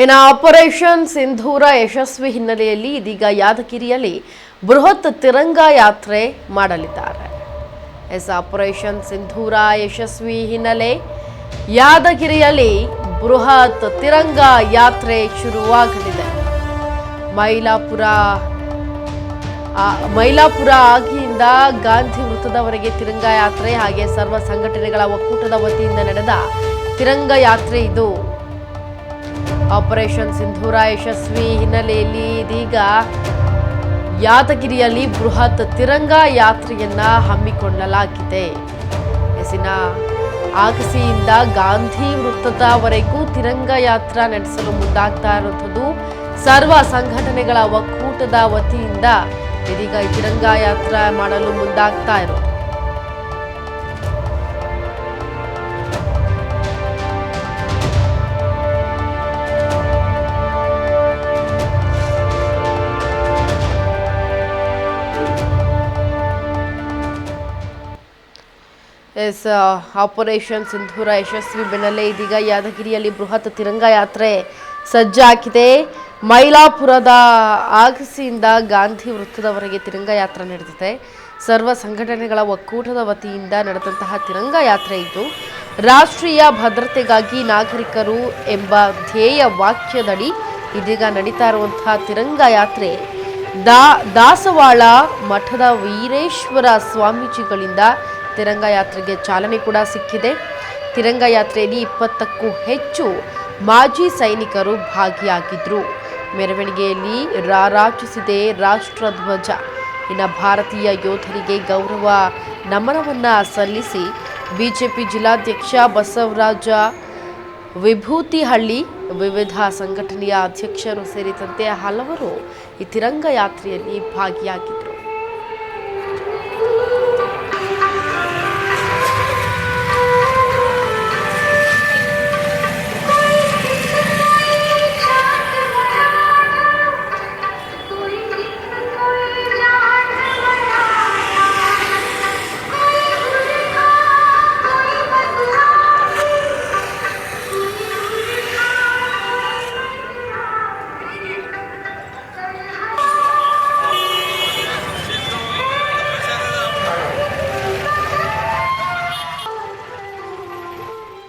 ಇನ್ನು ಆಪರೇಷನ್ ಸಿಂಧೂರ ಯಶಸ್ವಿ ಹಿನ್ನೆಲೆಯಲ್ಲಿ ಇದೀಗ ಯಾದಗಿರಿಯಲ್ಲಿ ಬೃಹತ್ ತಿರಂಗ ಯಾತ್ರೆ ಮಾಡಲಿದ್ದಾರೆ. ಆಪರೇಷನ್ ಸಿಂಧೂರ ಯಶಸ್ವಿ ಹಿನ್ನೆಲೆ ಯಾದಗಿರಿಯಲ್ಲಿ ಬೃಹತ್ ತಿರಂಗ ಯಾತ್ರೆ ಶುರುವಾಗಲಿದೆ. ಮೈಲಾಪುರ ಆಗಿಯಿಂದ ಗಾಂಧಿ ವೃತ್ತದವರೆಗೆ ತಿರಂಗ ಯಾತ್ರೆ, ಹಾಗೆ ಸರ್ವ ಸಂಘಟನೆಗಳ ಒಕ್ಕೂಟದ ವತಿಯಿಂದ ನಡೆದ ತಿರಂಗ ಯಾತ್ರೆ ಇದು. ಆಪರೇಷನ್ ಸಿಂಧೂರ ಯಶಸ್ವಿ ಹಿನ್ನೆಲೆಯಲ್ಲಿ ಇದೀಗ ಯಾದಗಿರಿಯಲ್ಲಿ ಬೃಹತ್ ತಿರಂಗ ಯಾತ್ರೆಯನ್ನ ಹಮ್ಮಿಕೊಳ್ಳಲಾಗಿದೆ. ಆಗಸಿಯಿಂದ ಗಾಂಧಿ ವೃತ್ತದವರೆಗೂ ತಿರಂಗ ಯಾತ್ರಾ ನಡೆಸಲು ಮುಂದಾಗ್ತಾ ಇರುವಂಥದ್ದು ಸರ್ವ ಸಂಘಟನೆಗಳ ಒಕ್ಕೂಟದ ವತಿಯಿಂದ ಇದೀಗ ಈ ತಿರಂಗ ಯಾತ್ರಾ ಮಾಡಲು ಮುಂದಾಗ್ತಾ ಇರೋದು. ಆಪರೇಷನ್ ಸಿಂಧೂರ ಯಶಸ್ವಿ ಬೆನ್ನಲ್ಲೇ ಇದೀಗ ಯಾದಗಿರಿಯಲ್ಲಿ ಬೃಹತ್ ತಿರಂಗ ಯಾತ್ರೆ ಸಜ್ಜಾಗಿದೆ. ಮೈಲಾಪುರದ ಆಗಸಿಯಿಂದ ಗಾಂಧಿ ವೃತ್ತದವರೆಗೆ ತಿರಂಗ ಯಾತ್ರೆ ನಡೆದಿದೆ. ಸರ್ವ ಸಂಘಟನೆಗಳ ಒಕ್ಕೂಟದ ವತಿಯಿಂದ ನಡೆದಂತಹ ತಿರಂಗ ಯಾತ್ರೆ ಇದು. ರಾಷ್ಟ್ರೀಯ ಭದ್ರತೆಗಾಗಿ ನಾಗರಿಕರು ಎಂಬ ಧ್ಯೇಯ ವಾಕ್ಯದಡಿ ಇದೀಗ ನಡೀತಾ ಇರುವಂತಹ ತಿರಂಗ ಯಾತ್ರೆ ದಾಸವಾಳ ಮಠದ ವೀರೇಶ್ವರ ಸ್ವಾಮೀಜಿಗಳಿಂದ ತಿರಂಗ ಯಾತ್ರೆಗೆ ಚಾಲನೆ ಕೂಡ ಸಿಕ್ಕಿದೆ. ತಿರಂಗ ಯಾತ್ರೆಯಲ್ಲಿ 20ಕ್ಕೂ ಹೆಚ್ಚು ಮಾಜಿ ಸೈನಿಕರು ಭಾಗಿಯಾಗಿದ್ರು. ಮೆರವಣಿಗೆಯಲ್ಲಿ ರಾರಾಜಿಸಿದೆ ರಾಷ್ಟ್ರಧ್ವಜ. ಇನ್ನು ಭಾರತೀಯ ಯೋಧರಿಗೆ ಗೌರವ ನಮನವನ್ನ ಸಲ್ಲಿಸಿ ಬಿಜೆಪಿ ಜಿಲ್ಲಾಧ್ಯಕ್ಷ ಬಸವರಾಜ ವಿಭೂತಿಹಳ್ಳಿ, ವಿವಿಧ ಸಂಘಟನೆಯ ಅಧ್ಯಕ್ಷರು ಸೇರಿದಂತೆ ಹಲವರು ಈ ತಿರಂಗ ಯಾತ್ರೆಯಲ್ಲಿ ಭಾಗಿಯಾಗಿದ್ದರು.